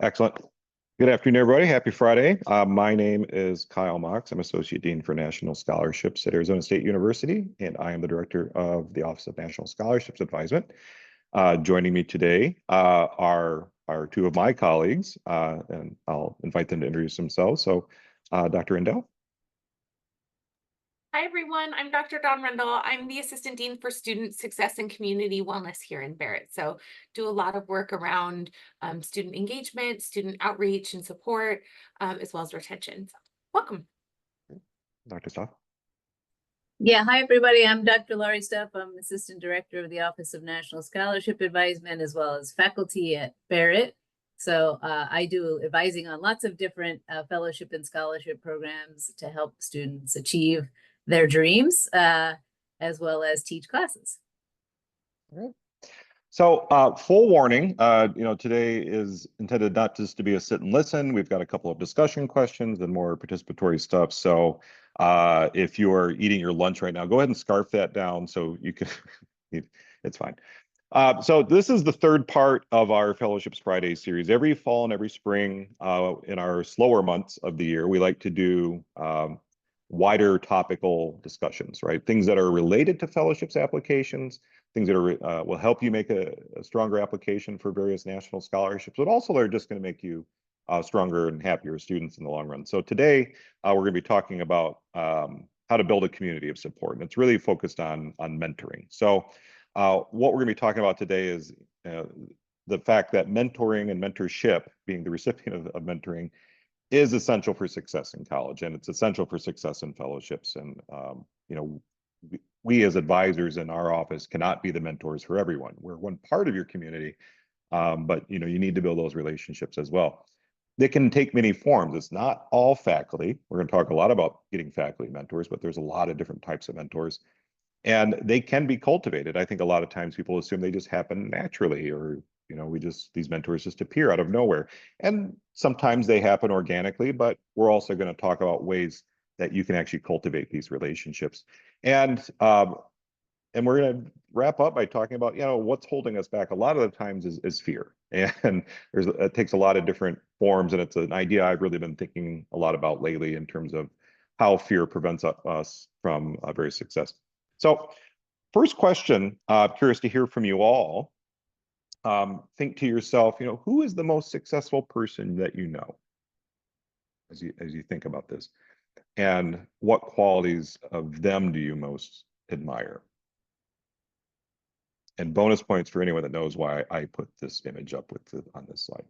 Excellent. Good afternoon, everybody. Happy Friday. My name is Kyle Mox. I'm Associate Dean for National Scholarships at Arizona State University, and I am the Director of the Office of National Scholarships Advisement. Joining me today are two of my colleagues, and I'll invite them to introduce themselves. So, Dr. Rendell. Hi, everyone. I'm Dr. Dawn Rendell. I'm the Assistant Dean for Student Success and Community Wellness here in Barrett. So do a lot of work around student engagement, student outreach and support, as well as retention. So welcome. Dr. Stoff. Yeah, hi, everybody. I'm Dr. Laurie Stuff. I'm Assistant Director of the Office of National Scholarship Advisement, as well as faculty at Barrett. So I do advising on lots of different fellowship and scholarship programs to help students achieve their dreams, as well as teach classes. All right. So full warning, today is intended not just to be a sit and listen. We've got a couple of discussion questions and more participatory stuff. So if you're eating your lunch right now, go ahead and scarf that down so you can, it's fine. So this is the third part of our Fellowships Friday series. Every fall and every spring in our slower months of the year, we like to do wider topical discussions, right? Things that are related to fellowships applications, things that are will help you make a stronger application for various national scholarships, but also they're just going to make you stronger and happier students in the long run. So today we're going to be talking about how to build a community of support, and it's really focused on mentoring. So what we're going to be talking about today is the fact that mentoring and mentorship, being the recipient of mentoring, is essential for success in college, and it's essential for success in fellowships. And we as advisors in our office cannot be the mentors for everyone. We're one part of your community, but you need to build those relationships as well. They can take many forms. It's not all faculty. We're going to talk a lot about getting faculty mentors, but there's a lot of different types of mentors, and they can be cultivated. I think a lot of times people assume they just happen naturally, or these mentors just appear out of nowhere. And sometimes they happen organically, but we're also going to talk about ways that you can actually cultivate these relationships. And we're going to wrap up by talking about, what's holding us back. A lot of the times is fear. And it takes a lot of different forms. And it's an idea I've really been thinking a lot about lately in terms of how fear prevents us from very success. So first question, curious to hear from you all. Think to yourself, who is the most successful person that you know, as you think about this, and what qualities of them do you most admire? And bonus points for anyone that knows why I put this image up on this slide.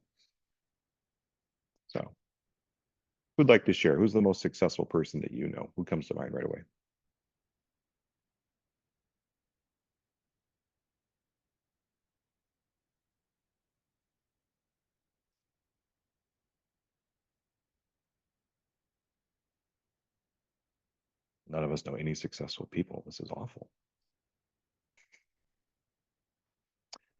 So, who'd like to share? Who's the most successful person that you know? Who comes to mind right away? None of us know any successful people. This is awful.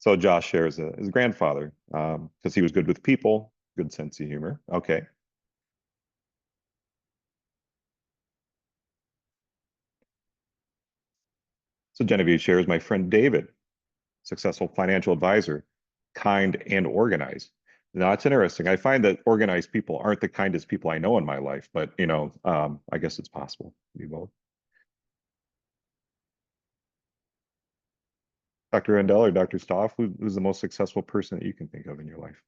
So Josh shares his grandfather, because he was good with people, good sense of humor. Okay. So Genevieve shares my friend David, successful financial advisor, kind and organized. Now, it's interesting. I find that organized people aren't the kindest people I know in my life, but I guess it's possible to be both. Dr. Rendell or Dr. Stoff, who's the most successful person that you can think of in your life?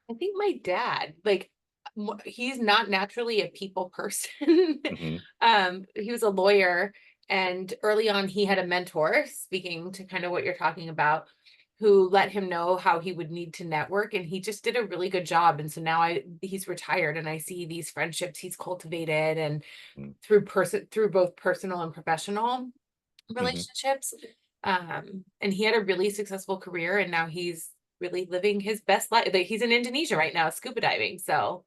I think my dad, he's not naturally a people person. He was a lawyer, and early on he had a mentor, speaking to kind of what you're talking about, who let him know how he would need to network, and he just did a really good job. And so now he's retired, and I see these friendships he's cultivated, and through both personal and professional relationships. And he had a really successful career, and now he's really living his best life. He's in Indonesia right now, scuba diving. So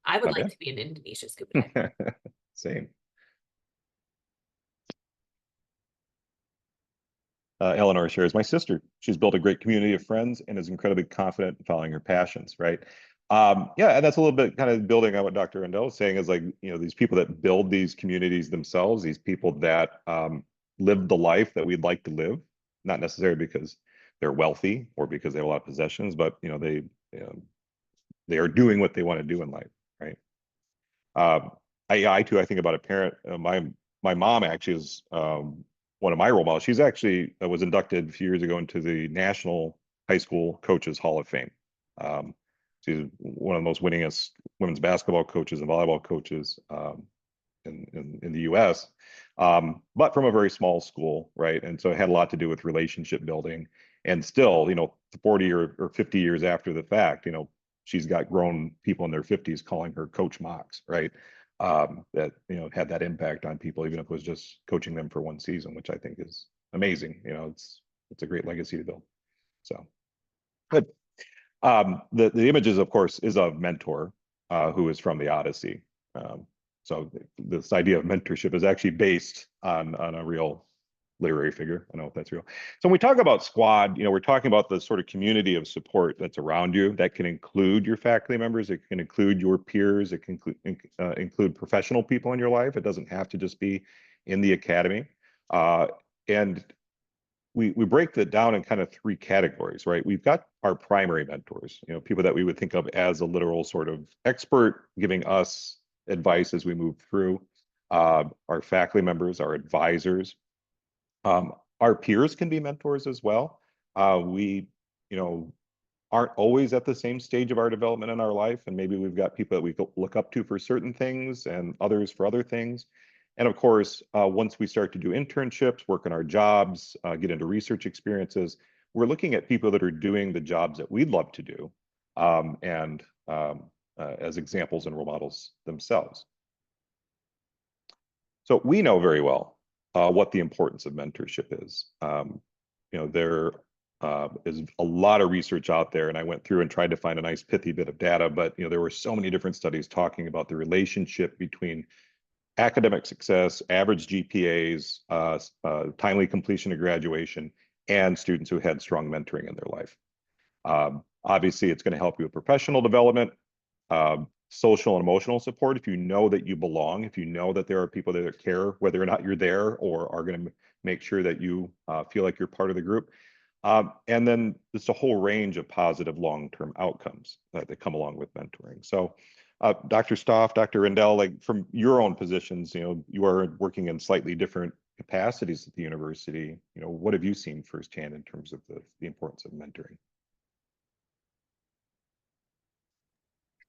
I would like to be in Indonesia scuba diving. Same. Eleanor shares, my sister. She's built a great community of friends and is incredibly confident in following her passions, right? Yeah, and that's a little bit kind of building on what Dr. Rendell was saying, is these people that build these communities themselves, these people that live the life that we'd like to live, not necessarily because they're wealthy or because they have a lot of possessions, but they are doing what they want to do in life, right? I too, I think about a parent. My mom actually is one of my role models. She's actually was inducted a few years ago into the National High School Coaches Hall of Fame. She's one of the most winningest women's basketball coaches and volleyball coaches in the U.S., but from a very small school, right? And so it had a lot to do with relationship building. And still, 40 or 50 years after the fact, she's got grown people in their 50s calling her Coach Mox, right? That had that impact on people, even if it was just coaching them for one season, which I think is amazing. It's a great legacy to build. So, good. The images, of course, is of mentor who is from the Odyssey. So this idea of mentorship is actually based on a real literary figure. I don't know if that's real. So when we talk about squad, we're talking about the sort of community of support that's around you. That can include your faculty members. It can include your peers. It can include professional people in your life. It doesn't have to just be in the academy. And we break that down in kind of three categories, right? We've got our primary mentors, people that we would think of as a literal sort of expert giving us advice as we move through. Our faculty members, our advisors, our peers can be mentors as well. We, aren't always at the same stage of our development in our life, and maybe we've got people that we look up to for certain things and others for other things. And of course, once we start to do internships, work in our jobs, get into research experiences, we're looking at people that are doing the jobs that we'd love to do, as examples and role models themselves. So we know very well what the importance of mentorship is. There is a lot of research out there, and I went through and tried to find a nice pithy bit of data, but there were so many different studies talking about the relationship between academic success, average GPAs, timely completion of graduation, and students who had strong mentoring in their life. Obviously, it's going to help you with professional development, social and emotional support. If you know that you belong, if you know that there are people that care whether or not you're there or are going to make sure that you feel like you're part of the group. And then there's a whole range of positive long-term outcomes that come along with mentoring. So Dr. Stoff, Dr. Rendell, like from your own positions, you are working in slightly different capacities at the university. What have you seen firsthand in terms of the importance of mentoring?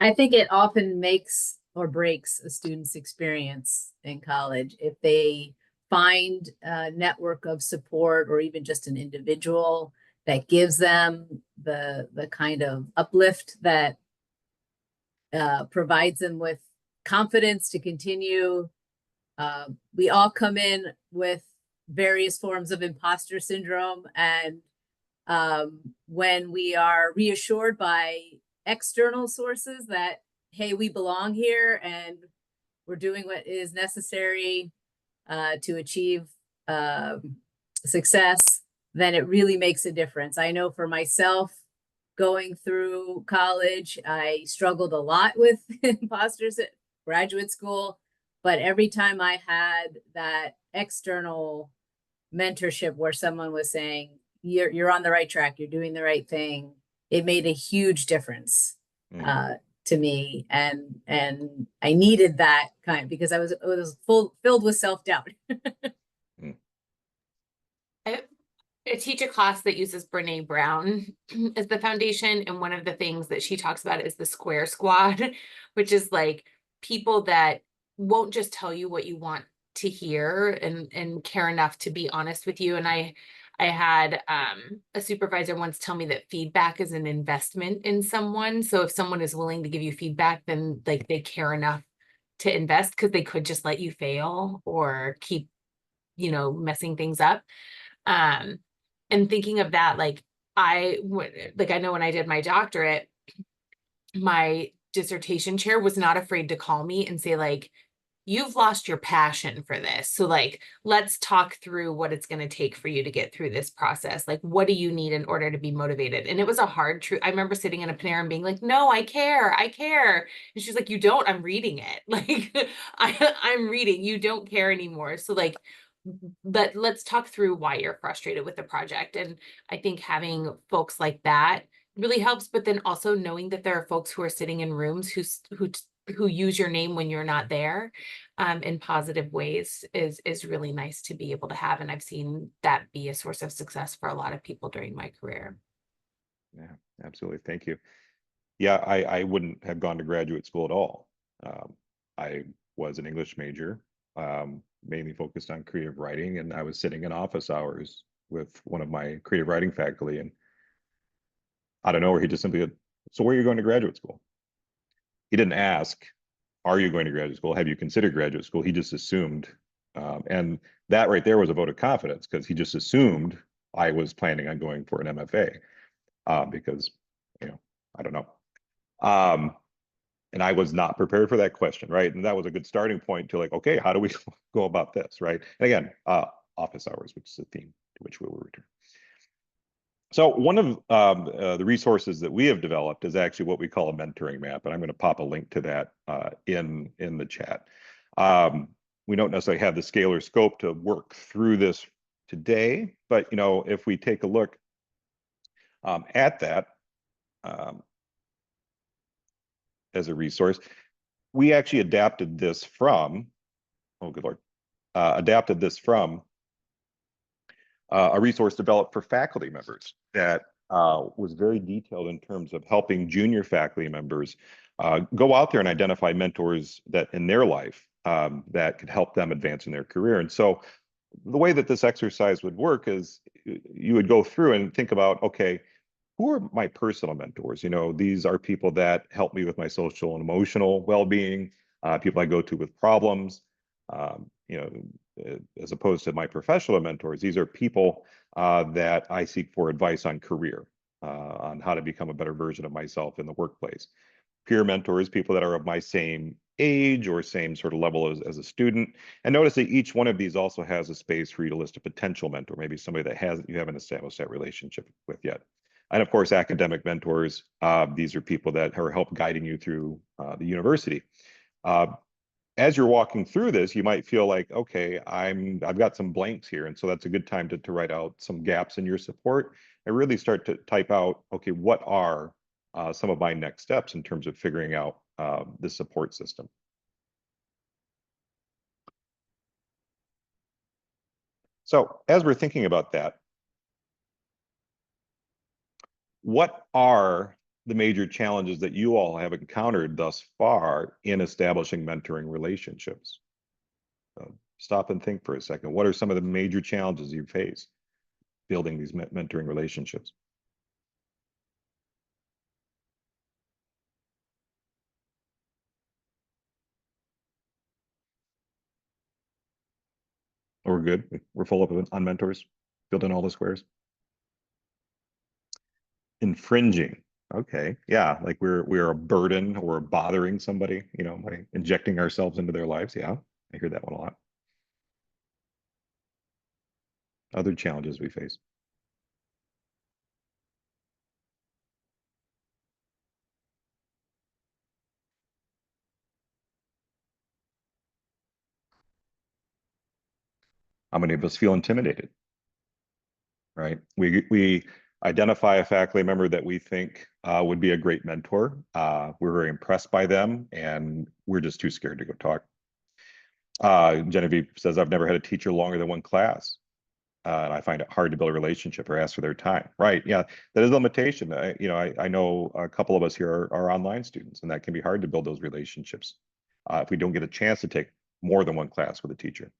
I think it often makes or breaks a student's experience in college if they find a network of support or even just an individual that gives them the kind of uplift that provides them with confidence to continue. We all come in with various forms of imposter syndrome, and when we are reassured by external sources that, hey, we belong here and we're doing what is necessary to achieve success, then it really makes a difference. I know for myself, going through college, I struggled a lot with imposters at graduate school, but every time I had that external mentorship where someone was saying, you're on the right track, you're doing the right thing, it made a huge difference to me, and I needed that kind because I was filled with self-doubt. I teach a class that uses Brene Brown as the foundation, and one of the things that she talks about is the square squad, which is like people that won't just tell you what you want to hear and care enough to be honest with you. And I had a supervisor once tell me that feedback is an investment in someone. So if someone is willing to give you feedback, then like they care enough to invest, because they could just let you fail or keep, messing things up. And thinking of that, I know when I did my doctorate, my dissertation chair was not afraid to call me and say, you've lost your passion for this. So let's talk through what it's going to take for you to get through this process. What do you need in order to be motivated? And it was a hard truth. I remember sitting in a Panera and being like, no, I care. And she's like, you don't, I'm reading it. I'm reading, you don't care anymore. So let's talk through why you're frustrated with the project. And I think having folks like that really helps, but then also knowing that there are folks who are sitting in rooms who use your name when you're not there, in positive ways is really nice to be able to have. And I've seen that be a source of success for a lot of people during my career. Yeah, absolutely. Thank you. Yeah, I wouldn't have gone to graduate school at all. I was an English major, mainly focused on creative writing, and I was sitting in office hours with one of my creative writing faculty, and out of nowhere, he just simply said, "So where are you going to graduate school?" He didn't ask, "Are you going to graduate school? Have you considered graduate school?" He just assumed, and that right there was a vote of confidence because he just assumed I was planning on going for an MFA, because, I don't know. And I was not prepared for that question, right? And that was a good starting point to like, okay, how do we go about this, right? And again, office hours, which is a theme to which we will return. So one of the resources that we have developed is actually what we call a mentoring map, and I'm going to pop a link to that in the chat. We don't necessarily have the scale or scope to work through this today, but if we take a look at that as a resource, we actually adapted this from, oh good Lord, adapted this from a resource developed for faculty members that was very detailed in terms of helping junior faculty members go out there and identify mentors that in their life that could help them advance in their career. And so the way that this exercise would work is you would go through and think about, okay, who are my personal mentors? These are people that help me with my social and emotional well-being, people I go to with problems, as opposed to my professional mentors. These are people that I seek for advice on career, on how to become a better version of myself in the workplace. Peer mentors, people that are of my same age or same sort of level as a student. And notice that each one of these also has a space for you to list a potential mentor, maybe somebody that you haven't established that relationship with yet. And of course, academic mentors, these are people that are help guiding you through the university. As you're walking through this, you might feel like, okay, I've got some blanks here. And so that's a good time to write out some gaps in your support and really start to type out, okay, what are some of my next steps in terms of figuring out the support system. So as we're thinking about that, what are the major challenges that you all have encountered thus far in establishing mentoring relationships? Stop and think for a second. What are some of the major challenges you face building these mentoring relationships? We're good. We're full up on mentors, building all the squares. Infringing. Okay. Yeah. Like we're a burden or bothering somebody, by injecting ourselves into their lives. Yeah. I hear that one a lot. Other challenges we face. How many of us feel intimidated? Right. We identify a faculty member that we think would be a great mentor. We're very impressed by them, and we're just too scared to go talk. Genevieve says, I've never had a teacher longer than one class. And I find it hard to build a relationship or ask for their time. Right. Yeah, that is a limitation. I know a couple of us here are online students, and that can be hard to build those relationships if we don't get a chance to take more than one class with a teacher.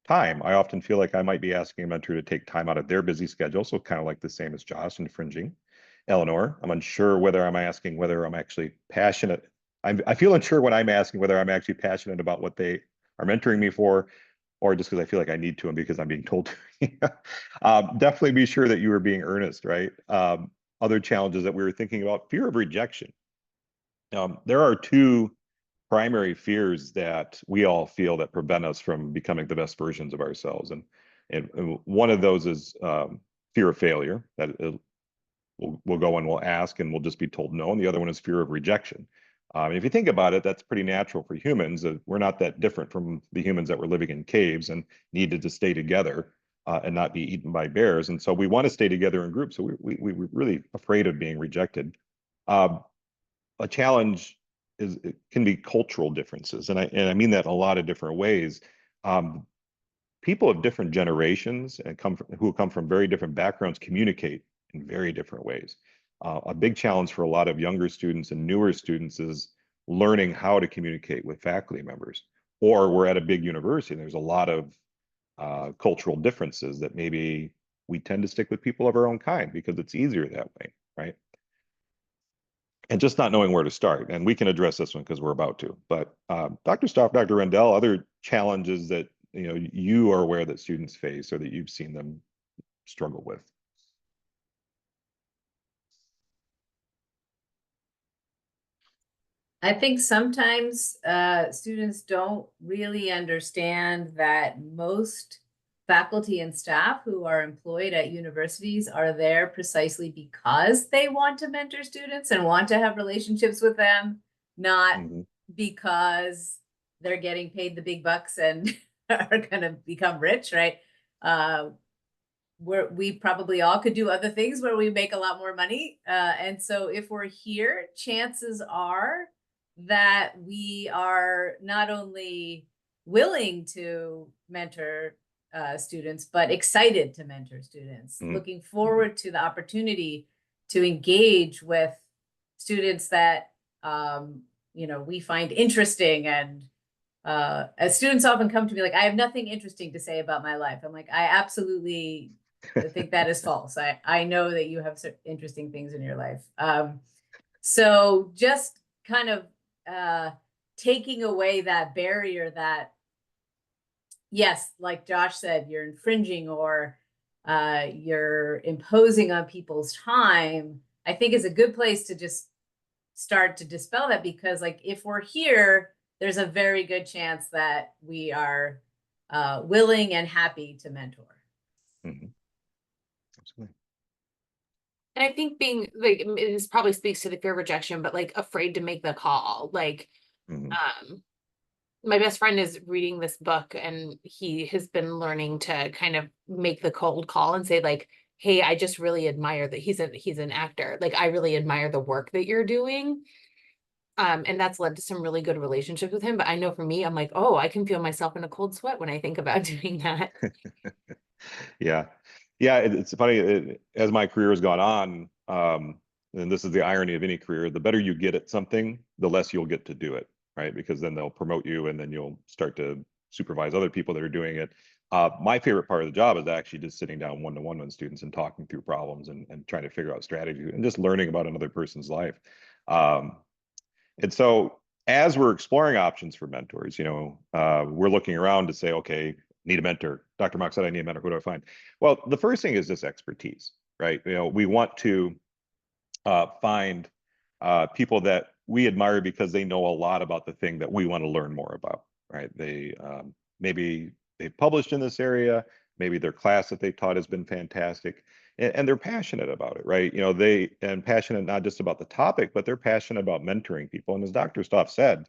Time. I often feel like I might be asking a mentor to take time out of their busy schedule. So kind of like the same as Josh, infringing. Eleanor, I'm unsure whether I'm asking whether I'm actually passionate. I feel unsure when I'm asking whether I'm actually passionate about what they are mentoring me for, or just because I feel like I need to and because I'm being told to. Definitely be sure that you are being earnest, right? Other challenges that we were thinking about, fear of rejection. There are two primary fears that we all feel that prevent us from becoming the best versions of ourselves. And one of those is fear of failure, that we'll go and we'll ask and we'll just be told no. And the other one is fear of rejection. If you think about it, that's pretty natural for humans. We're not that different from the humans that were living in caves and needed to stay together and not be eaten by bears. And so we want to stay together in groups. So we're really afraid of being rejected. Uh, a challenge it can be cultural differences, and I mean that in a lot of different ways. Um, People of different generations and who come from very different backgrounds communicate in very different ways. A big challenge for a lot of younger students and newer students is learning how to communicate with faculty members. Or we're at a big university and there's a lot of cultural differences that maybe we tend to stick with people of our own kind because it's easier that way, right? And just not knowing where to start. And we can address this one because we're about to. But Dr. Stoff, Dr. Rendell, other challenges that you are aware that students face or that you've seen them struggle with? I think sometimes students don't really understand that most faculty and staff who are employed at universities are there precisely because they want to mentor students and want to have relationships with them, not because they're getting paid the big bucks and are going to become rich, right? We probably all could do other things where we make a lot more money. And so if we're here, chances are that we are not only willing to mentor students, but excited to mentor students, looking forward to the opportunity to engage with students that we find interesting. And as students often come to me like, I have nothing interesting to say about my life. I'm like, I absolutely think that is false. I know that you have interesting things in your life. So just kind of taking away that barrier that, yes, like Josh said, you're infringing or you're imposing on people's time, I think is a good place to just start to dispel that, because like if we're here, there's a very good chance that we are willing and happy to mentor. Absolutely. And I think being like, this probably speaks to the fear of rejection, but like afraid to make the call. Like, my best friend is reading this book and he has been learning to kind of make the cold call and say like, hey, I just really admire that he's an actor. Like, I really admire the work that you're doing. And that's led to some really good relationships with him. But I know for me, I'm like, oh, I can feel myself in a cold sweat when I think about doing that. Yeah. It's funny, as my career has gone on, and this is the irony of any career, the better you get at something, the less you'll get to do it, right? Because then they'll promote you and then you'll start to supervise other people that are doing it. My favorite part of the job is actually just sitting down one-to-one with students and talking through problems and trying to figure out strategy and just learning about another person's life. And so as we're exploring options for mentors, we're looking around to say, okay, need a mentor. Dr. Mock said, I need a mentor. Who do I find? Well, the first thing is just expertise, right? We want to find people that we admire because they know a lot about the thing that we want to learn more about, right? They maybe they've published in this area, maybe their class that they taught has been fantastic, and they're passionate about it, right? And passionate not just about the topic, but they're passionate about mentoring people. And as Dr. Stoff said,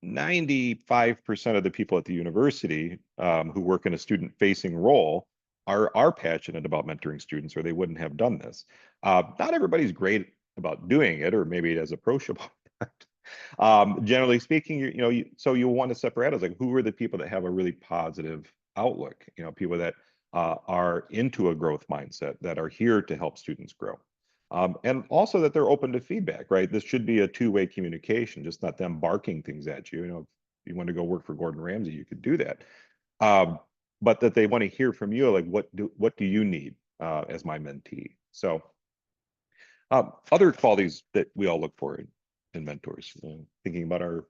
95% of the people at the university who work in a student-facing role are passionate about mentoring students, or they wouldn't have done this. Not everybody's great about doing it, or maybe as approachable. Generally speaking, so you want to separate us, like who are the people that have a really positive outlook? People that are into a growth mindset, that are here to help students grow. And also that they're open to feedback, right? This should be a two-way communication, just not them barking things at you. If you want to go work for Gordon Ramsay, you could do that. But that they want to hear from you, like what do you need as my mentee? So other qualities that we all look for in mentors, thinking about our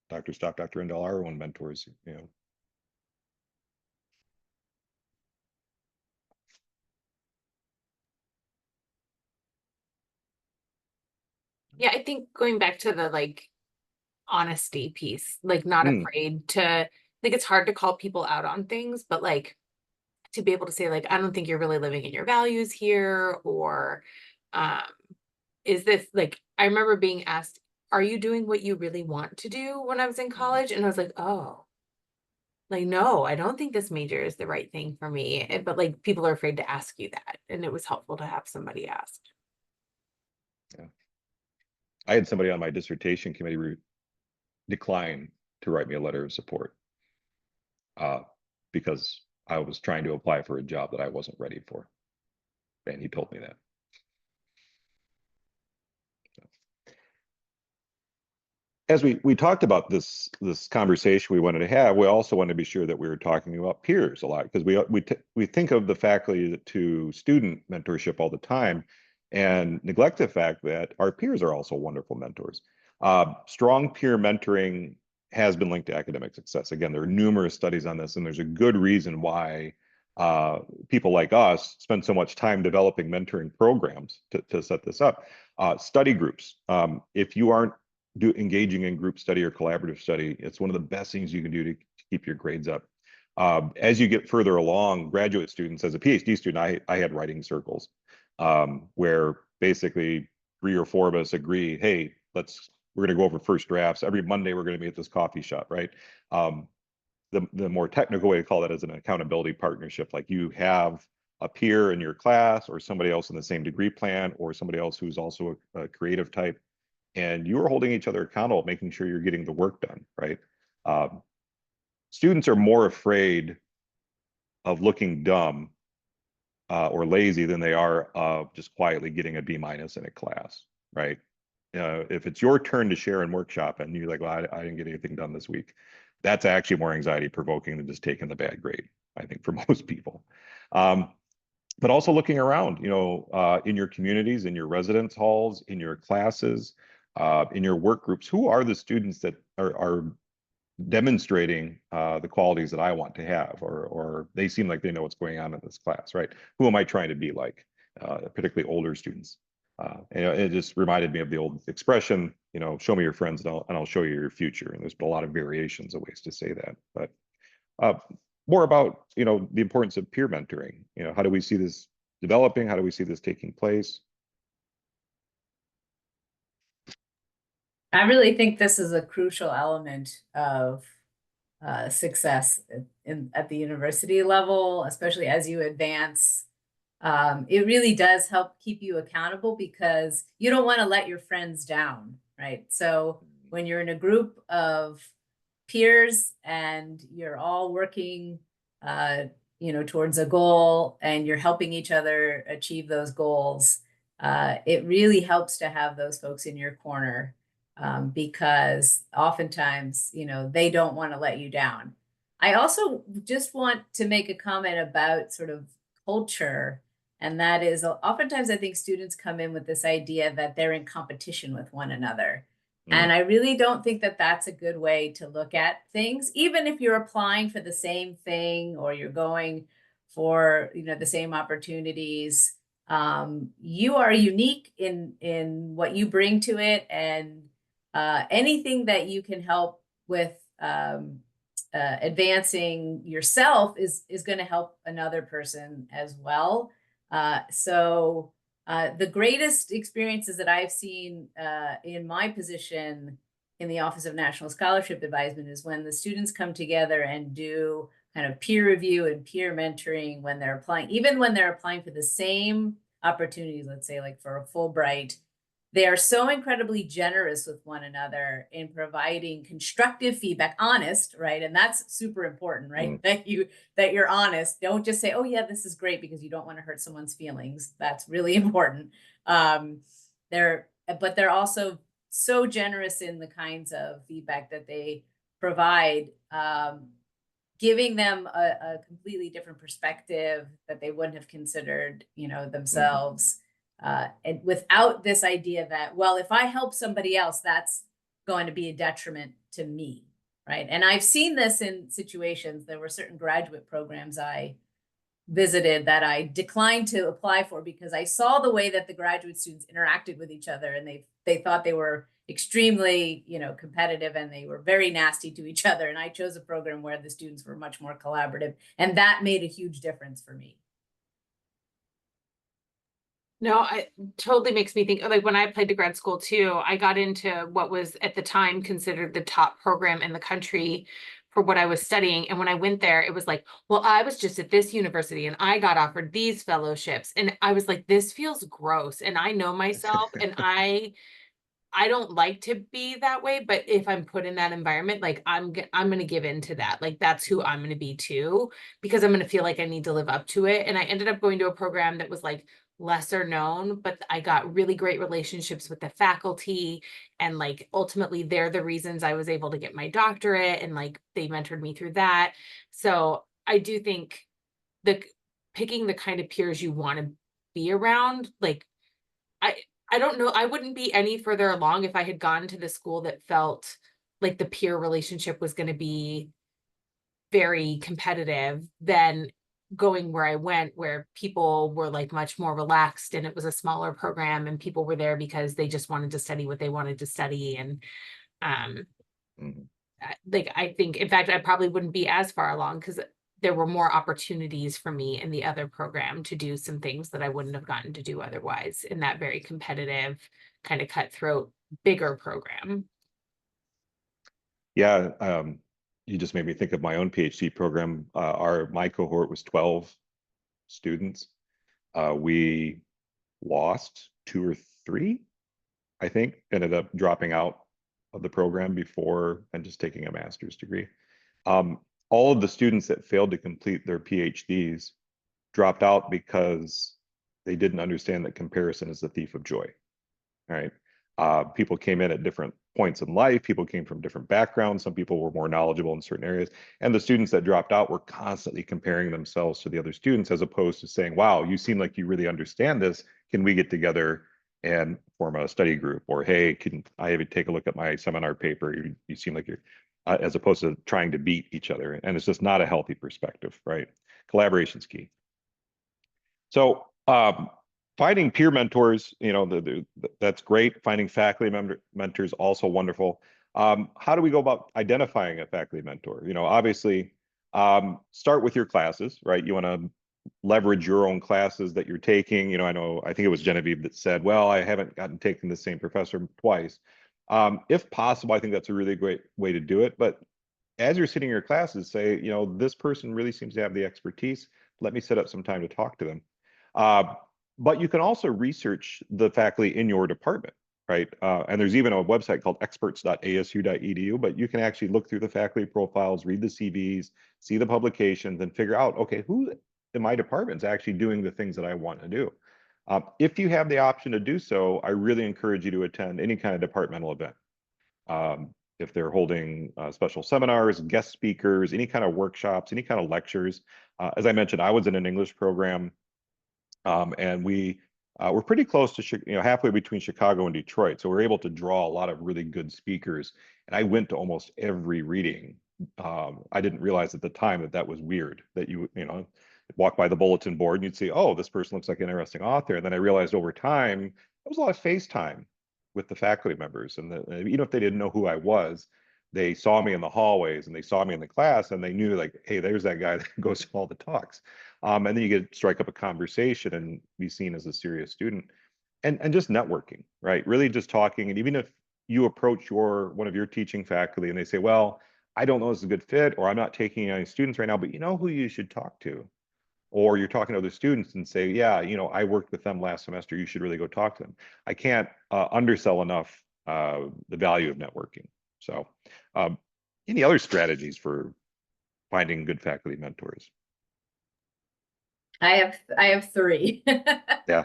Dr. Stock, Dr. Rendell, our own mentors, Yeah, I think going back to the like honesty piece, like not afraid to, like it's hard to call people out on things, but like to be able to say like, I don't think you're really living in your values here, or is this like, I remember being asked are you doing what you really want to do when I was in college? And I was like, oh, like, no, I don't think this major is the right thing for me. But like people are afraid to ask you that. And it was helpful to have somebody ask. Yeah. I had somebody on my dissertation committee decline to write me a letter of support because I was trying to apply for a job that I wasn't ready for. And he told me that. As we talked about this conversation we wanted to have, we also wanted to be sure that we were talking about peers a lot, because we think of the faculty to student mentorship all the time and neglect the fact that our peers are also wonderful mentors. Strong peer mentoring has been linked to academic success. Again, there are numerous studies on this, and there's a good reason why people like us spend so much time developing mentoring programs to set this up. Study groups. If you aren't engaging in group study or collaborative study, it's one of the best things you can do to keep your grades up. As you get further along, graduate students, as a PhD student, I had writing circles where basically 3 or 4 of us agree, hey, we're going to go over first drafts. Every Monday, we're going to meet at this coffee shop, right? The more technical way to call that is an accountability partnership. Like you have a peer in your class or somebody else in the same degree plan or somebody else who's also a creative type, and you are holding each other accountable, making sure you're getting the work done, right? Students are more afraid of looking dumb or lazy than they are of just quietly getting a B- in a class, right? If it's your turn to share in workshop and you're like, well, I didn't get anything done this week, that's actually more anxiety provoking than just taking the bad grade, I think, for most people. But also looking around, in your communities, in your residence halls, in your classes, in your work groups, who are the students that are demonstrating the qualities that I want to have, or they seem like they know what's going on in this class, right? Who am I trying to be like, particularly older students? And it just reminded me of the old expression, show me your friends and I'll show you your future. And there's been a lot of variations of ways to say that, but more about, the importance of peer mentoring. How do we see this developing? How do we see this taking place? I really think this is a crucial element of success at the university level, especially as you advance. It really does help keep you accountable because you don't want to let your friends down, right? So when you're in a group of peers and you're all working, towards a goal and you're helping each other achieve those goals, it really helps to have those folks in your corner because oftentimes, they don't want to let you down. I also just want to make a comment about sort of culture. And that is oftentimes I think students come in with this idea that they're in competition with one another. And I really don't think that that's a good way to look at things, even if you're applying for the same thing or you're going for, the same opportunities. You are unique in what you bring to it, and anything that you can help with advancing yourself is going to help another person as well. So the greatest experiences that I've seen in my position in the Office of National Scholarship Advisement is when the students come together and do kind of peer review and peer mentoring when they're applying, even when they're applying for the same opportunities, let's say like for a Fulbright. They are so incredibly generous with one another in providing constructive feedback, honest, right? And that's super important, right? That you're honest. Don't just say, "Oh yeah, this is great," because you don't want to hurt someone's feelings. That's really important. But they're also so generous in the kinds of feedback that they provide, giving them a completely different perspective that they wouldn't have considered, themselves. And without this idea that, well, if I help somebody else, that's going to be a detriment to me, right? And I've seen this in situations. There were certain graduate programs I visited that I declined to apply for because I saw the way that the graduate students interacted with each other, and they thought they were extremely, competitive, and they were very nasty to each other. And I chose a program where the students were much more collaborative, and that made a huge difference for me. No, it totally makes me think, like when I applied to grad school too, I got into what was at the time considered the top program in the country for what I was studying. And when I went there, it was like, well, I was just at this university and I got offered these fellowships. And I was like, this feels gross. And I know myself and I don't like to be that way, but if I'm put in that environment, like I'm going to give in to that. Like that's who I'm going to be too, because I'm going to feel like I need to live up to it. And I ended up going to a program that was like lesser known, but I got really great relationships with the faculty, and like ultimately they're the reasons I was able to get my doctorate, and like they mentored me through that. So I do think the picking the kind of peers you want to be around, like I I don't know. I wouldn't be any further along if I had gone to the school that felt like the peer relationship was going to be very competitive than going where I went, where people were like much more relaxed and it was a smaller program and people were there because they just wanted to study what they wanted to study. And um Mhm. like I think, in fact, I probably wouldn't be as far along because there were more opportunities for me in the other program to do some things that I wouldn't have gotten to do otherwise in that very competitive, kind of cutthroat, bigger program. Yeah, you just made me think of my own PhD program. My cohort was 12 students. We lost two or three, I think, ended up dropping out of the program before and just taking a master's degree. All of the students that failed to complete their PhDs dropped out because they didn't understand that comparison is the thief of joy. Right? People came in at different points in life. People came from different backgrounds. Some people were more knowledgeable in certain areas. And the students that dropped out were constantly comparing themselves to the other students, as opposed to saying, wow, you seem like you really understand this. Can we get together and form a study group? Or, hey, can I have you take a look at my seminar paper? You seem like you're, as opposed to trying to beat each other. And it's just not a healthy perspective, right? Collaboration's key. So finding peer mentors, that's great. Finding faculty mentors also wonderful. How do we go about identifying a faculty mentor? Obviously, start with your classes, right? You want to leverage your own classes that you're taking. I think it was Genevieve that said, well, I haven't gotten taken the same professor twice. If possible, I think that's a really great way to do it. But as you're sitting in your classes, say, this person really seems to have the expertise. Let me set up some time to talk to them. Uh, but you can also research the faculty in your department, right? And there's even a website called experts.asu.edu, but you can actually look through the faculty profiles, read the CVs, see the publications, and figure out, okay, who in my department is actually doing the things that I want to do. If you have the option to do so, I really encourage you to attend any kind of departmental event. If they're holding special seminars, guest speakers, any kind of workshops, any kind of lectures. As I mentioned, I was in an English program, and we were pretty close to, halfway between Chicago and Detroit. So we were able to draw a lot of really good speakers. And I went to almost every reading. I didn't realize at the time that was weird, that walk by the bulletin board and you'd see, oh, this person looks like an interesting author. And then I realized over time, there was a lot of FaceTime with the faculty members. And even if they didn't know who I was, they saw me in the hallways and they saw me in the class and they knew, like, hey, there's that guy that goes to all the talks. And then you get strike up a conversation and be seen as a serious student, and just networking, right? Really just talking. And even if you approach one of your teaching faculty and they say, well, I don't know if this is a good fit, or I'm not taking any students right now, but you know who you should talk to. Or you're talking to other students and say, yeah, I worked with them last semester. You should really go talk to them. I can't undersell enough the value of networking. So any other strategies for finding good faculty mentors? I have three. Yeah.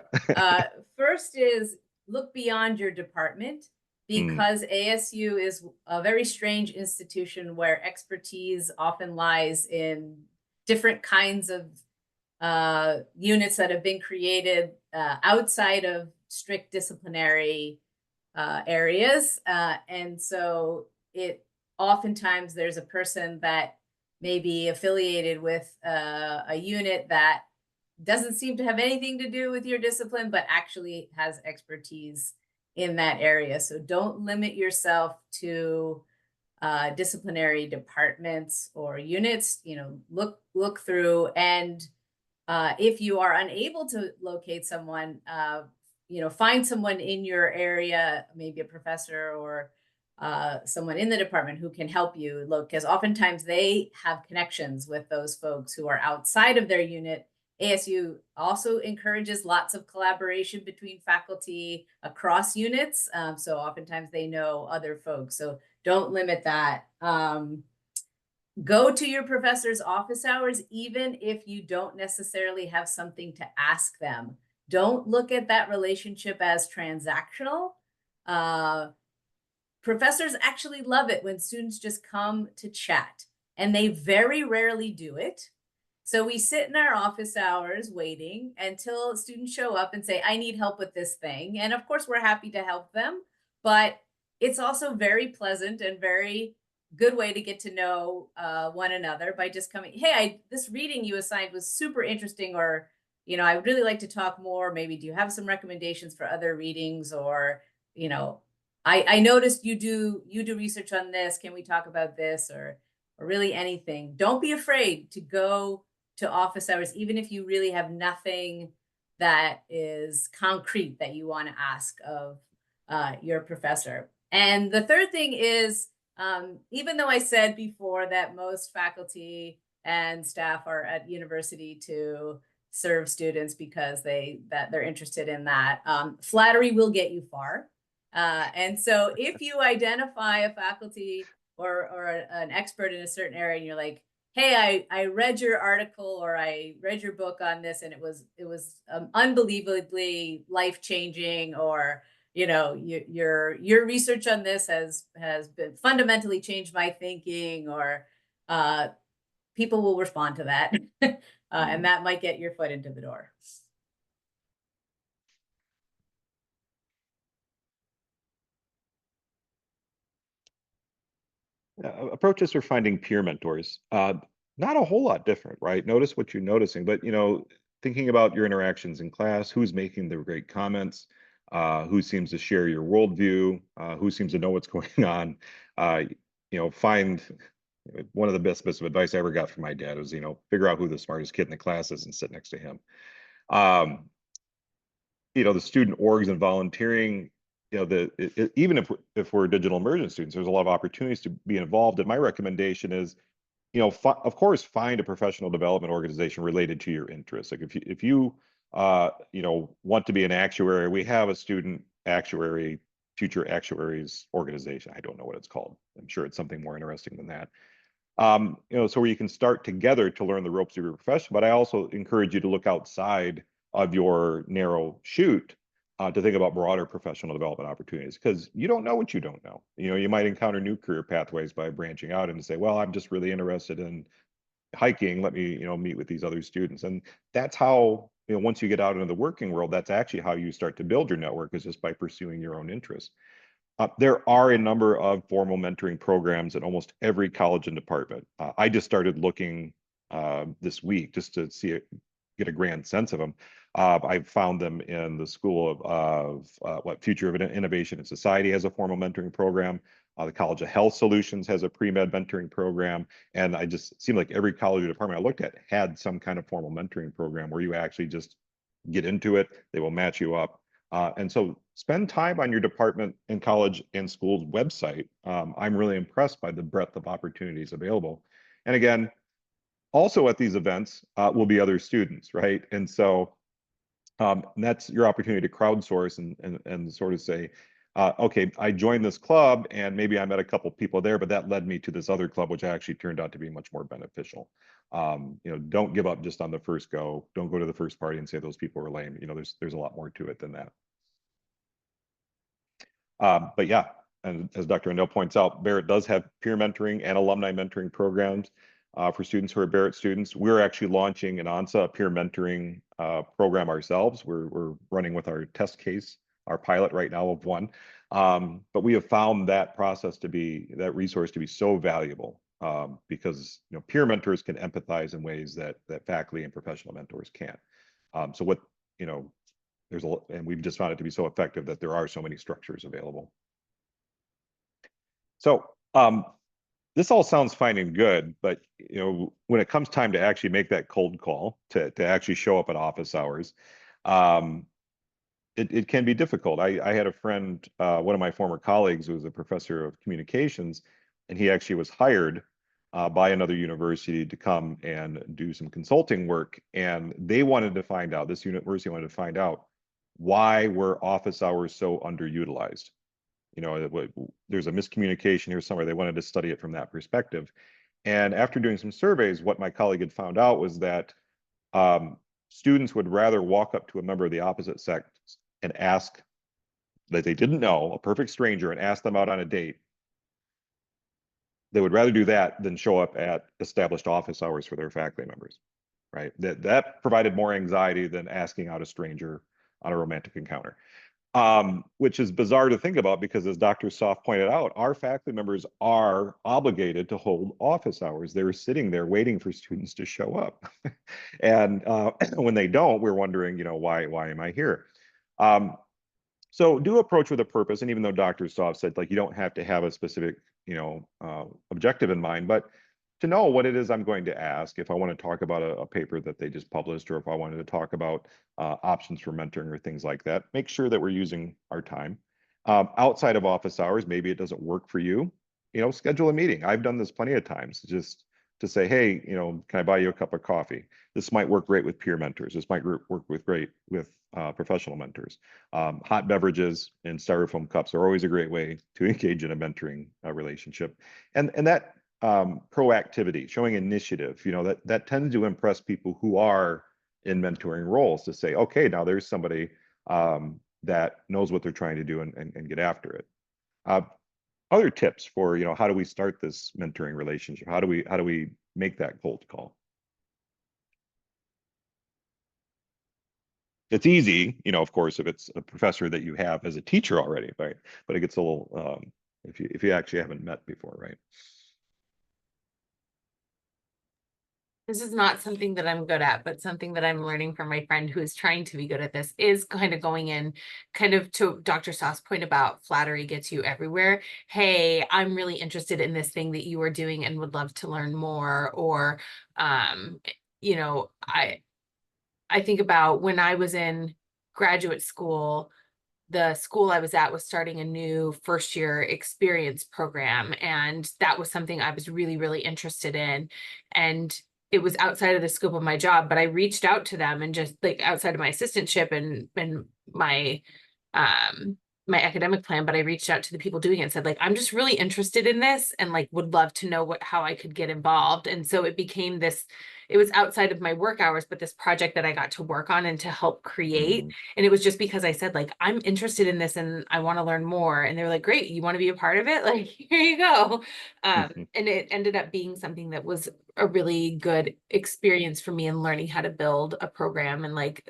First is look beyond your department, because ASU is a very strange institution where expertise often lies in different kinds of units that have been created outside of strict disciplinary areas. And so oftentimes there's a person that may be affiliated with a unit that doesn't seem to have anything to do with your discipline, but actually has expertise in that area. So don't limit yourself to disciplinary departments or units. Look through, and If you are unable to locate someone, find someone in your area, maybe a professor or someone in the department who can help you look, because oftentimes they have connections with those folks who are outside of their unit. ASU also encourages lots of collaboration between faculty across units. So oftentimes they know other folks. So don't limit that. Go to your professor's office hours, even if you don't necessarily have something to ask them. Don't look at that relationship as transactional. Professors actually love it when students just come to chat, and they very rarely do it. So we sit in our office hours waiting until students show up and say, I need help with this thing. And of course, we're happy to help them, but it's also very pleasant and very good way to get to know one another by just coming, hey, this reading you assigned was super interesting, or, I would really like to talk more. Maybe do you have some recommendations for other readings? Or, I noticed you do research on this. Can we talk about this? Or really anything. Don't be afraid to go to office hours, even if you really have nothing that is concrete that you want to ask of your professor. And the third thing is, even though I said before that most faculty and staff are at university to serve students because they're interested in that, flattery will get you far. And so if you identify a faculty or an expert in a certain area and you're like, hey, I read your article or I read your book on this and it was unbelievably life-changing, or your research on this has been fundamentally changed my thinking, or people will respond to that. And that might get your foot into the door. Approaches for finding peer mentors. Not a whole lot different, right? Notice what you're noticing, but thinking about your interactions in class, who's making the great comments, who seems to share your worldview, who seems to know what's going on. Find one of the best bits of advice I ever got from my dad was, figure out who the smartest kid in the class is and sit next to him. The student orgs and volunteering, even if we're digital immersion students, there's a lot of opportunities to be involved. And my recommendation is, of course, find a professional development organization related to your interests. Like if you want to be an actuary, we have a student actuary, future actuaries organization. I don't know what it's called. I'm sure it's something more interesting than that. So where you can start together to learn the ropes of your profession. But I also encourage you to look outside of your narrow chute to think about broader professional development opportunities, because you don't know what you don't know. You might encounter new career pathways by branching out and say, well, I'm just really interested in hiking. Let me, meet with these other students. And that's how, once you get out into the working world, that's actually how you start to build your network, is just by pursuing your own interests. There are a number of formal mentoring programs at almost every college and department. I just started looking this week just to get a grand sense of them. I found them in the School of Future of Innovation and Society has a formal mentoring program. The College of Health Solutions has a pre-med mentoring program. And I just seemed like every college or department I looked at had some kind of formal mentoring program where you actually just get into it. They will match you up. And so spend time on your department and college and school's website. I'm really impressed by the breadth of opportunities available. And again, also at these events will be other students, right? And so that's your opportunity to crowdsource and sort of say, okay, I joined this club and maybe I met a couple people there, but that led me to this other club, which actually turned out to be much more beneficial. Don't give up just on the first go. Don't go to the first party and say those people were lame. There's a lot more to it than that. But yeah, and as Dr. Rendell points out, Barrett does have peer mentoring and alumni mentoring programs for students who are Barrett students. We're actually launching an ONSA peer mentoring program ourselves. We're running with our test case, our pilot right now of one. But we have found that resource to be so valuable because peer mentors can empathize in ways that faculty and professional mentors can't. And we've just found it to be so effective that there are so many structures available. So this all sounds fine and good, but when it comes time to actually make that cold call, to actually show up at office hours, it can be difficult. I had a friend, one of my former colleagues, who was a professor of communications, and he actually was hired by another university to come and do some consulting work. And they wanted to find out, this university wanted to find out, why were office hours so underutilized? There's a miscommunication here somewhere. They wanted to study it from that perspective. And after doing some surveys, what my colleague had found out was that students would rather walk up to a member of the opposite sex and ask, that they didn't know, a perfect stranger, and ask them out on a date. They would rather do that than show up at established office hours for their faculty members, right? That provided more anxiety than asking out a stranger on a romantic encounter. Which is bizarre to think about, because as Dr. Soft pointed out, our faculty members are obligated to hold office hours. They're sitting there waiting for students to show up. And when they don't, we're wondering, why am I here? So do approach with a purpose. And even though Dr. Soft said, like, you don't have to have a specific, objective in mind, but to know what it is I'm going to ask. If I want to talk about a paper that they just published, or if I wanted to talk about options for mentoring or things like that, make sure that we're using our time. Outside of office hours, maybe it doesn't work for you, schedule a meeting. I've done this plenty of times, just to say, hey, can I buy you a cup of coffee? This might work great with peer mentors. This might work great with professional mentors. Hot beverages and styrofoam cups are always a great way to engage in a mentoring relationship. And that proactivity, showing initiative, that tends to impress people who are in mentoring roles, to say, okay, now there's somebody that knows what they're trying to do, and get after it. Other tips for, how do we start this mentoring relationship? How do we make that cold call? It's easy, of course, if it's a professor that you have as a teacher already, right? But it gets a little, if you actually haven't met before, right? This is not something that I'm good at, but something that I'm learning from my friend who is trying to be good at this, is kind of going in, kind of to Dr. Soft's point about flattery gets you everywhere. Hey, I'm really interested in this thing that you are doing and would love to learn more. Or, I think about when I was in graduate school, the school I was at was starting a new first year experience program. And that was something I was really, really interested in. And it was outside of the scope of my job, but I reached out to them, and just like outside of my assistantship and my my academic plan, but I reached out to the people doing it and said, like, I'm just really interested in this, and like would love to know how I could get involved. And so it became this, it was outside of my work hours, but this project that I got to work on and to help create. And it was just because I said, like, I'm interested in this and I want to learn more. And they were like, great, you want to be a part of it? Like, here you go. And it ended up being something that was a really good experience for me in learning how to build a program, and like,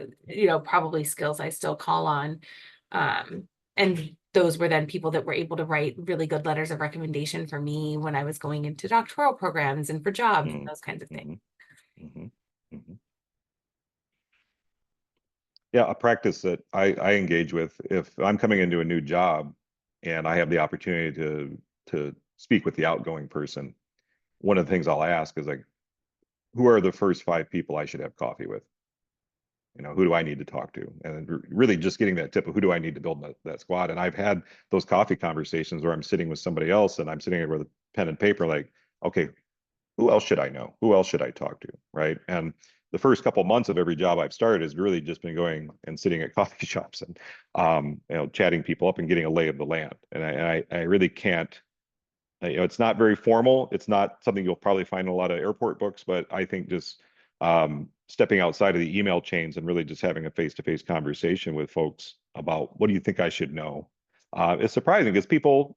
probably skills I still call on. And those were then people that were able to write really good letters of recommendation for me when I was going into doctoral programs and for jobs and those kinds of things. Yeah, a practice that I engage with, if I'm coming into a new job and I have the opportunity to speak with the outgoing person, one of the things I'll ask is, like, who are the first 5 people I should have coffee with? Who do I need to talk to? And really just getting that tip of who do I need to build that squad. And I've had those coffee conversations where I'm sitting with somebody else and I'm sitting there with a pen and paper, like, okay, who else should I know? Who else should I talk to? Right. And the first couple of months of every job I've started has really just been going and sitting at coffee shops and chatting people up and getting a lay of the land. And I really can't, it's not very formal. It's not something you'll probably find in a lot of airport books, but I think just stepping outside of the email chains and really just having a face-to-face conversation with folks about, what do you think I should know? It's surprising, because people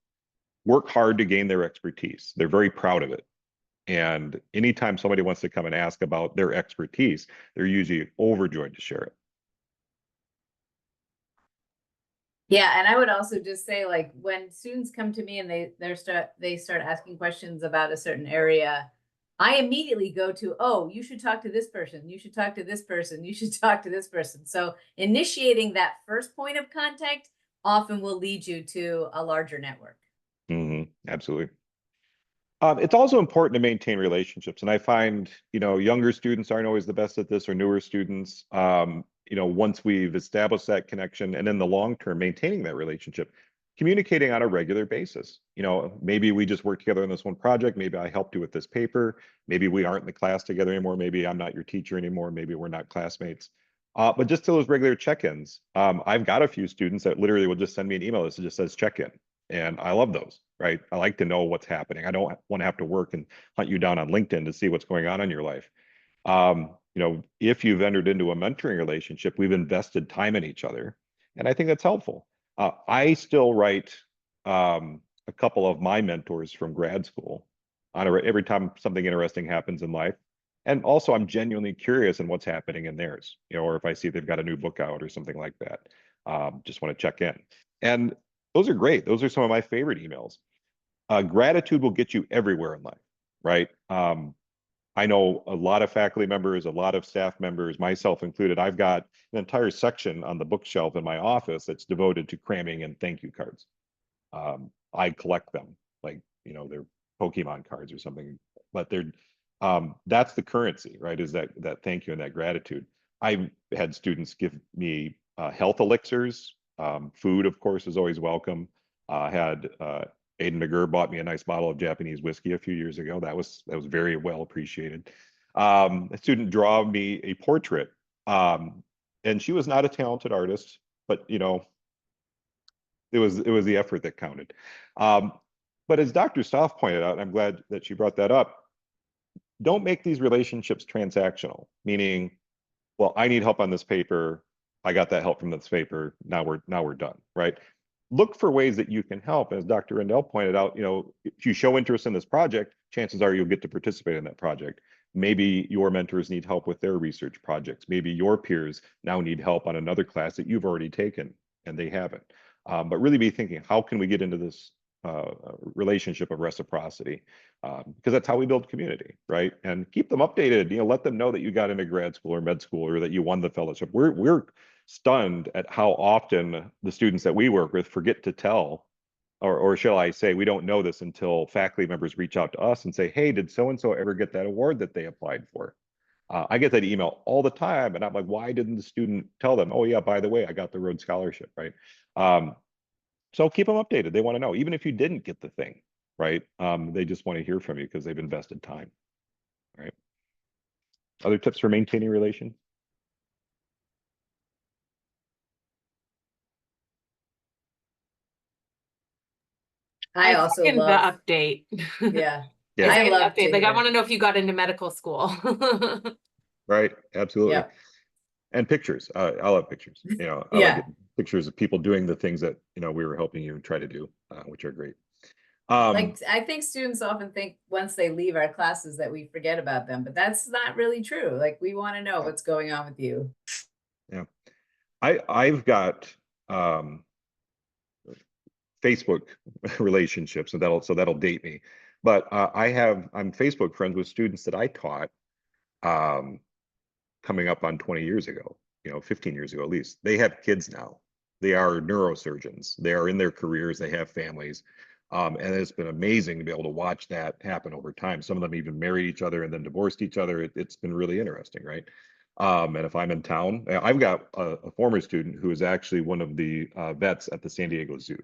work hard to gain their expertise. They're very proud of it. And anytime somebody wants to come and ask about their expertise, they're usually overjoyed to share it. Yeah, and I would also just say, like, when students come to me and they start asking questions about a certain area, I immediately go to, oh, you should talk to this person, you should talk to this person, you should talk to this person. So initiating that first point of contact often will lead you to a larger network. Absolutely. It's also important to maintain relationships. And I find, younger students aren't always the best at this, or newer students. Once we've established that connection, and in the long term, maintaining that relationship, communicating on a regular basis. Maybe we just work together on this one project. Maybe I helped you with this paper. Maybe we aren't in the class together anymore. Maybe I'm not your teacher anymore. Maybe we're not classmates. But just to those regular check-ins. I've got a few students that literally will just send me an email that just says check-in. And I love those, right? I like to know what's happening. I don't want to have to work and hunt you down on LinkedIn to see what's going on in your life. If you've entered into a mentoring relationship, we've invested time in each other. And I think that's helpful. I still write a couple of my mentors from grad school every time something interesting happens in life. And also, I'm genuinely curious in what's happening in theirs, or if I see they've got a new book out or something like that. Just want to check in. And those are great. Those are some of my favorite emails. Gratitude will get you everywhere in life, right? I know a lot of faculty members, a lot of staff members, myself included. I've got an entire section on the bookshelf in my office that's devoted to cramming and thank you cards. I collect them, like, they're Pokemon cards or something, but that's the currency, right? Is that thank you and that gratitude. I had students give me health elixirs. Food, of course, is always welcome. Had Aiden McGurr bought me a nice bottle of Japanese whiskey a few years ago. That was very well appreciated. A student draw me a portrait, and she was not a talented artist, but it was the effort that counted. But as Dr. Stoff pointed out, and I'm glad that she brought that up, don't make these relationships transactional, meaning, well, I need help on this paper. I got that help from this paper. Now we're done, right? Look for ways that you can help. As Dr. Rendell pointed out, if you show interest in this project, chances are you'll get to participate in that project. Maybe your mentors need help with their research projects. Maybe your peers now need help on another class that you've already taken and they haven't. But really be thinking, how can we get into this relationship of reciprocity? Because that's how we build community, right? And keep them updated. Let them know that you got into grad school or med school, or that you won the fellowship. We're stunned at how often the students that we work with forget to tell, or shall I say, we don't know this until faculty members reach out to us and say, hey, did so-and-so ever get that award that they applied for? I get that email all the time, and I'm like, why didn't the student tell them? Oh yeah, by the way, I got the Rhodes Scholarship, right? So keep them updated. They want to know, even if you didn't get the thing, right? They just want to hear from you because they've invested time, right? Other tips for maintaining relations? I also second love, the update. yeah. Yeah. I Second love to update. Like, I hear. want to know if you got into medical school. Right, absolutely. Yeah. And pictures. I love pictures. I like Yeah. pictures of people doing the things that we were helping you try to do, which are great. Like, I think students often think once they leave our classes that we forget about them, but that's not really true. Like, we want to know what's going on with you. Yeah, I've got Facebook relationships, and that'll date me. But I'm Facebook friends with students that I taught coming up on 20 years ago, 15 years ago at least. They have kids now. They are neurosurgeons. They are in their careers. They have families. And it's been amazing to be able to watch that happen over time. Some of them even married each other and then divorced each other. It's been really interesting, right? And if I'm in town, I've got a former student who is actually one of the vets at the San Diego Zoo.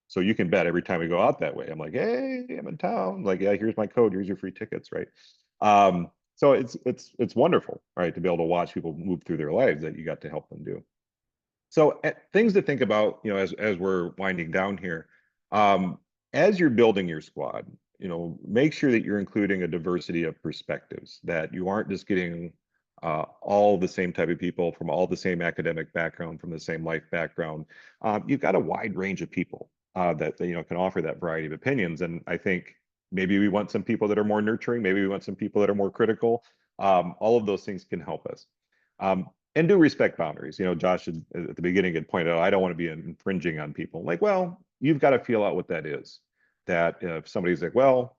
So you can bet every time we go out that way, I'm like, hey, I'm in town. Like, yeah, here's my code. Here's your free tickets, right? So it's wonderful, right, to be able to watch people move through their lives that you got to help them do. So things to think about, as we're winding down here, as you're building your squad, make sure that you're including a diversity of perspectives, that you aren't just getting all the same type of people from all the same academic background, from the same life background. You've got a wide range of people that can offer that variety of opinions. And I think maybe we want some people that are more nurturing. Maybe we want some people that are more critical. All of those things can help us. And do respect boundaries. Josh at the beginning had pointed out, I don't want to be infringing on people. Like, well, you've got to feel out what that is. That if somebody's like, well,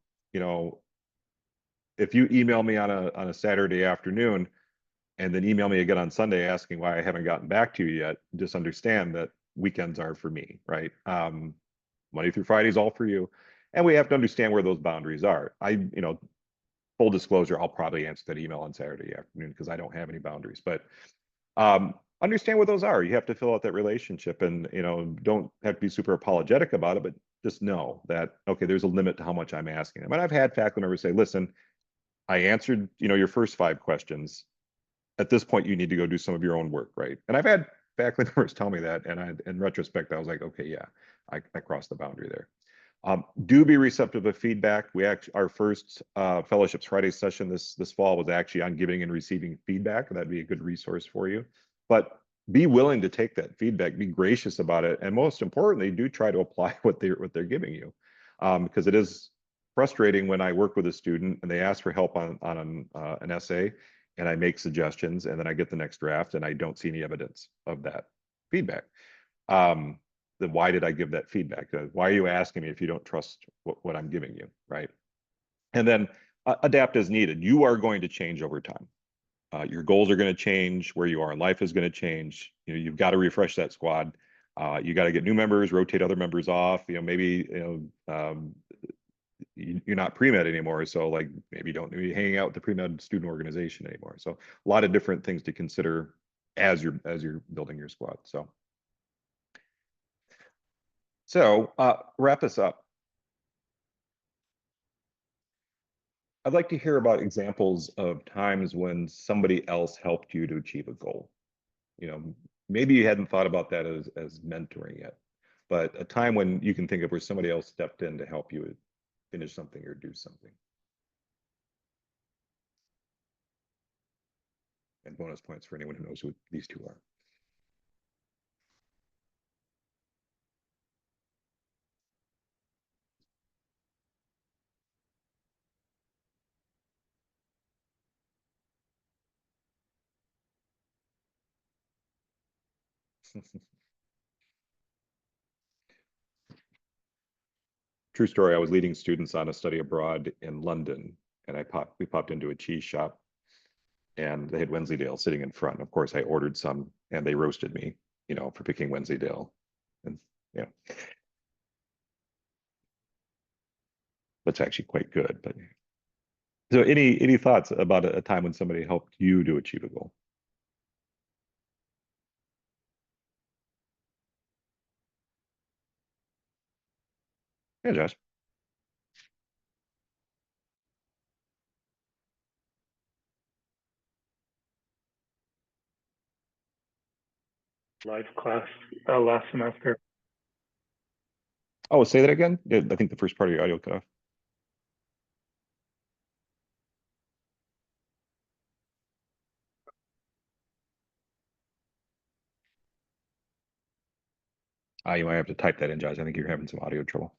if you email me on a Saturday afternoon and then email me again on Sunday asking why I haven't gotten back to you yet, just understand that weekends are for me, right? Monday through Friday is all for you. And we have to understand where those boundaries are. Full disclosure, I'll probably answer that email on Saturday afternoon because I don't have any boundaries, but understand what those are. You have to fill out that relationship, and don't have to be super apologetic about it, but just know that, okay, there's a limit to how much I'm asking them. And I've had faculty members say, listen, I answered your first 5 questions. At this point, you need to go do some of your own work, right? And I've had faculty members tell me that, and in retrospect, I was like, okay, yeah, I crossed the boundary there. Do be receptive of feedback. Our first Fellowships Friday session this fall was actually on giving and receiving feedback. That'd be a good resource for you. But be willing to take that feedback, be gracious about it, and most importantly, do try to apply what they're giving you, because it is frustrating when I work with a student and they ask for help on an essay, and I make suggestions, and then I get the next draft and I don't see any evidence of that feedback. Then why did I give that feedback? Why are you asking me if you don't trust what I'm giving you, right? And then adapt as needed. You are going to change over time. Your goals are going to change. Where you are in life is going to change. You've got to refresh that squad. You got to get new members, rotate other members off. Maybe you're not pre-med anymore, so like maybe you don't need to be hanging out with the pre-med student organization anymore. So a lot of different things to consider as you're building your squad. So wrap this up. I'd like to hear about examples of times when somebody else helped you to achieve a goal. Maybe you hadn't thought about that as mentoring yet, but a time when you can think of where somebody else stepped in to help you finish something or do something. And bonus points for anyone who knows who these two are. True story. I was leading students on a study abroad in London, and we popped into a cheese shop, and they had Wensleydale sitting in front. Of course, I ordered some, and they roasted me, for picking Wensleydale. And that's actually quite good. But so, any thoughts about a time when somebody helped you to achieve a goal? Yeah, Josh. Live class last semester. Oh, say that again. Yeah, I think the first part of your audio cut off. You might have to type that in, Josh. I think you're having some audio trouble.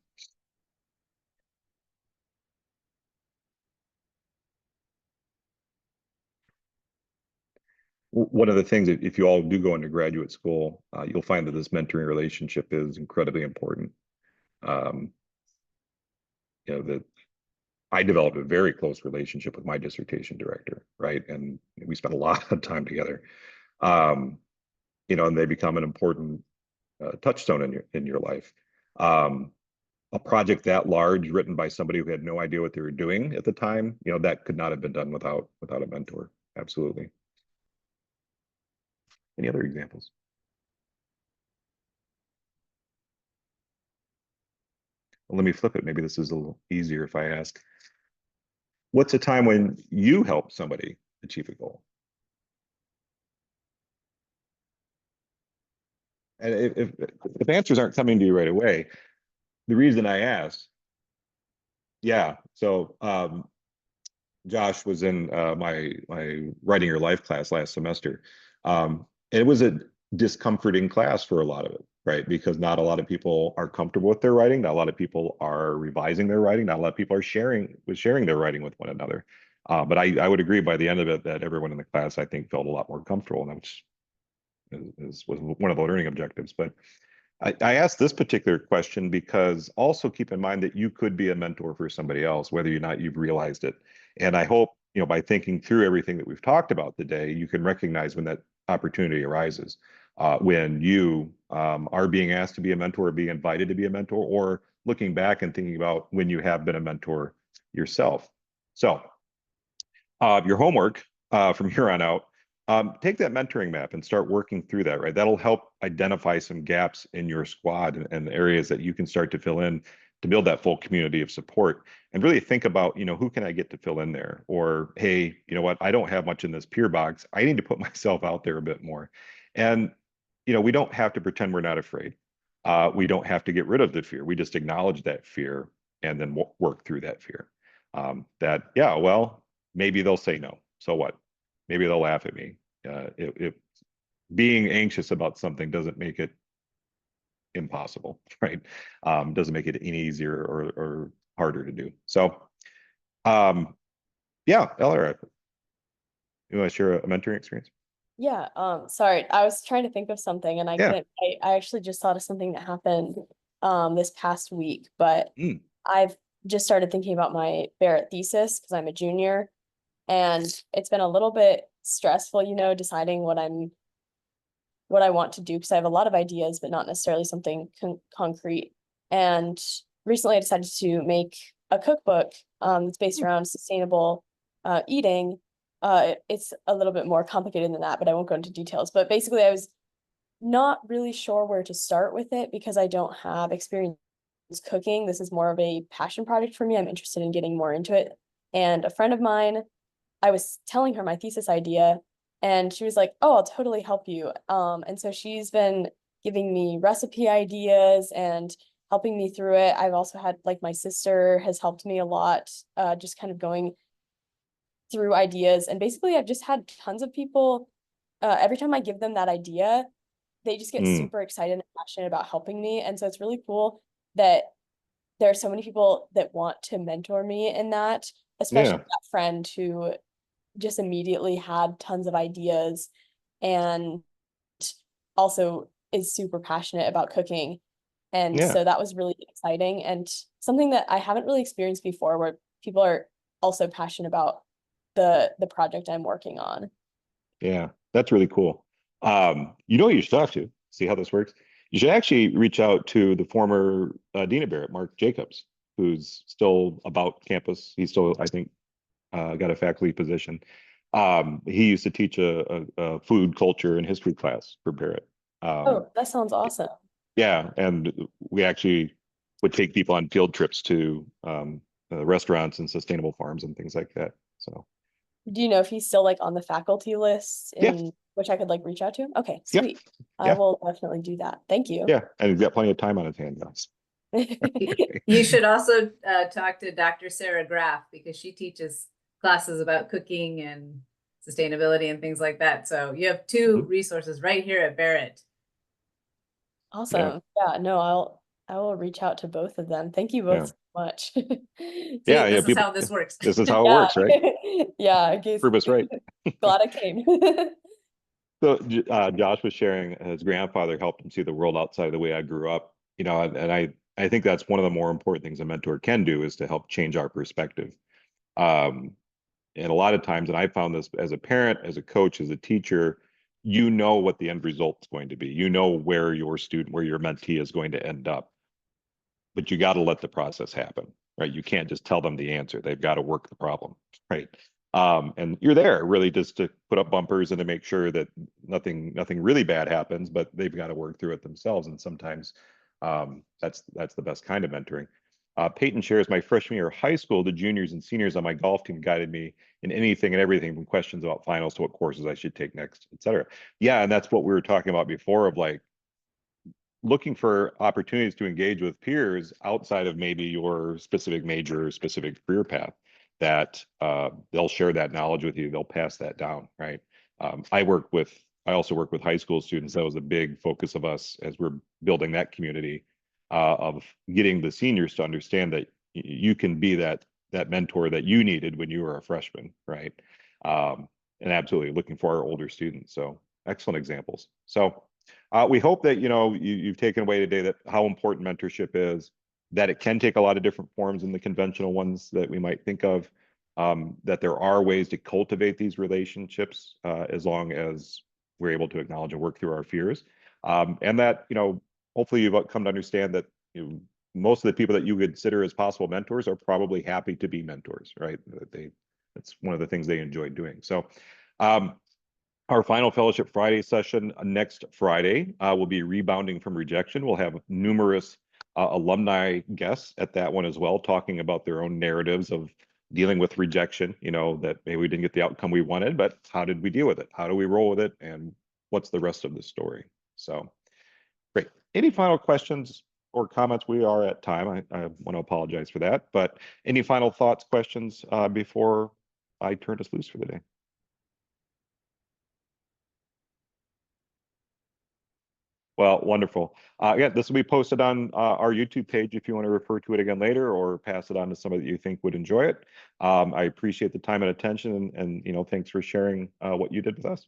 One of the things, if you all do go into graduate school, you'll find that this mentoring relationship is incredibly important. That I developed a very close relationship with my dissertation director, right? And we spent a lot of time together. And they become an important touchstone in your life. A project that large, written by somebody who had no idea what they were doing at the time, that could not have been done without a mentor. Absolutely. Any other examples? Well, let me flip it. Maybe this is a little easier if I ask, what's a time when you helped somebody achieve a goal? And if answers aren't coming to you right away, the reason I asked, yeah. So Josh was in my Writing Your Life class last semester. And it was a discomforting class for a lot of it, right? Because not a lot of people are comfortable with their writing. Not a lot of people are revising their writing. Not a lot of people are sharing their writing with one another. But I would agree by the end of it that everyone in the class, I think, felt a lot more comfortable, and which was one of the learning objectives. But I asked this particular question because also keep in mind that you could be a mentor for somebody else, whether or not you've realized it. And I hope, by thinking through everything that we've talked about today, you can recognize when that opportunity arises, when you are being asked to be a mentor, or being invited to be a mentor, or looking back and thinking about when you have been a mentor yourself. So your homework from here on out, take that mentoring map and start working through that, right? That'll help identify some gaps in your squad and areas that you can start to fill in to build that full community of support, and really think about, who can I get to fill in there? Or, hey, you know what? I don't have much in this peer box. I need to put myself out there a bit more. And, we don't have to pretend we're not afraid. We don't have to get rid of the fear. We just acknowledge that fear and then work through that fear. Yeah, well, maybe they'll say no. So what? Maybe they'll laugh at me. Being anxious about something doesn't make it impossible, right? Doesn't make it any easier or harder to do. So, yeah, Ella, you want to share a mentoring experience? Yeah, sorry, I was trying to think of something and I Yeah. couldn't. I actually just thought of something that happened this past week, but I've just started thinking about my Barrett thesis because I'm a junior, and it's been a little bit stressful, deciding what I want to do because I have a lot of ideas, but not necessarily something concrete. And recently I decided to make a cookbook that's based around sustainable eating. It's a little bit more complicated than that, but I won't go into details. But basically, I was not really sure where to start with it because I don't have experience cooking. This is more of a passion project for me. I'm interested in getting more into it. And a friend of mine, I was telling her my thesis idea, and she was like, "Oh, I'll totally help you." And so she's been giving me recipe ideas and helping me through it. I've also had, like, my sister has helped me a lot, just kind of going through ideas. And basically I've just had tons of people, every time I give them that idea, they just get super excited and passionate about helping me. And so it's really cool that there are so many people that want to mentor me in that, especially that friend who just immediately had tons of ideas and also is super passionate about cooking. And so that was really exciting and something that I haven't really experienced before, where people are also passionate about the project I'm working on. Yeah, that's really cool. You should talk to see how this works. You should actually reach out to the former Dean of Barrett, Mark Jacobs, who's still about campus. He's still, I think, got a faculty position. He used to teach a food culture and history class for Barrett. Oh, that sounds awesome. Yeah, and we actually would take people on field trips to restaurants and sustainable farms and things like that. So, do you know if he's still, like, on the faculty list in which I could, like, reach out to him? Okay, sweet. I will definitely do that. Thank you. Yeah, and he's got plenty of time on his hands. You should also talk to Dr. Sarah Graff because she teaches classes about cooking and sustainability and things like that. So you have two resources right here at Barrett. Awesome. Yeah, no, I will reach out to both of them. Thank you both so much. See, this is how this works. This is how it works, right? Yeah, I guess. Prove us right. Glad I came. So Josh was sharing his grandfather helped him see the world outside of the way I grew up, and I think that's one of the more important things a mentor can do is to help change our perspective. And a lot of times, and I found this as a parent, as a coach, as a teacher, what the end result is going to be. Where your student, where your mentee is going to end up. But you got to let the process happen, right? You can't just tell them the answer. They've got to work the problem, right? And you're there really just to put up bumpers and to make sure that nothing really bad happens, but they've got to work through it themselves. And sometimes that's the best kind of mentoring. Peyton shares, my freshman year of high school, the juniors and seniors on my golf team guided me in anything and everything from questions about finals to what courses I should take next, et cetera. Yeah, and that's what we were talking about before of like looking for opportunities to engage with peers outside of maybe your specific major or specific career path that they'll share that knowledge with you. They'll pass that down, right? I also work with high school students. That was a big focus of us as we're building that community of getting the seniors to understand that you can be that mentor that you needed when you were a freshman, right? And absolutely looking for our older students. So excellent examples. So we hope that you've taken away today that how important mentorship is, that it can take a lot of different forms than the conventional ones that we might think of, that there are ways to cultivate these relationships as long as we're able to acknowledge and work through our fears, and that hopefully you've come to understand that most of the people that you would consider as possible mentors are probably happy to be mentors, right? That's one of the things they enjoy doing. So our final Fellowship Friday session next Friday will be rebounding from rejection. We'll have numerous alumni guests at that one as well, talking about their own narratives of dealing with rejection, that maybe we didn't get the outcome we wanted, but how did we deal with it? How do we roll with it? And what's the rest of the story? So great. Any final questions or comments? We are at time. I want to apologize for that, but any final thoughts, questions before I turn us loose for the day? Well, wonderful. Yeah, this will be posted on our YouTube page if you want to refer to it again later or pass it on to somebody that you think would enjoy it. I appreciate the time and attention and thanks for sharing what you did with us.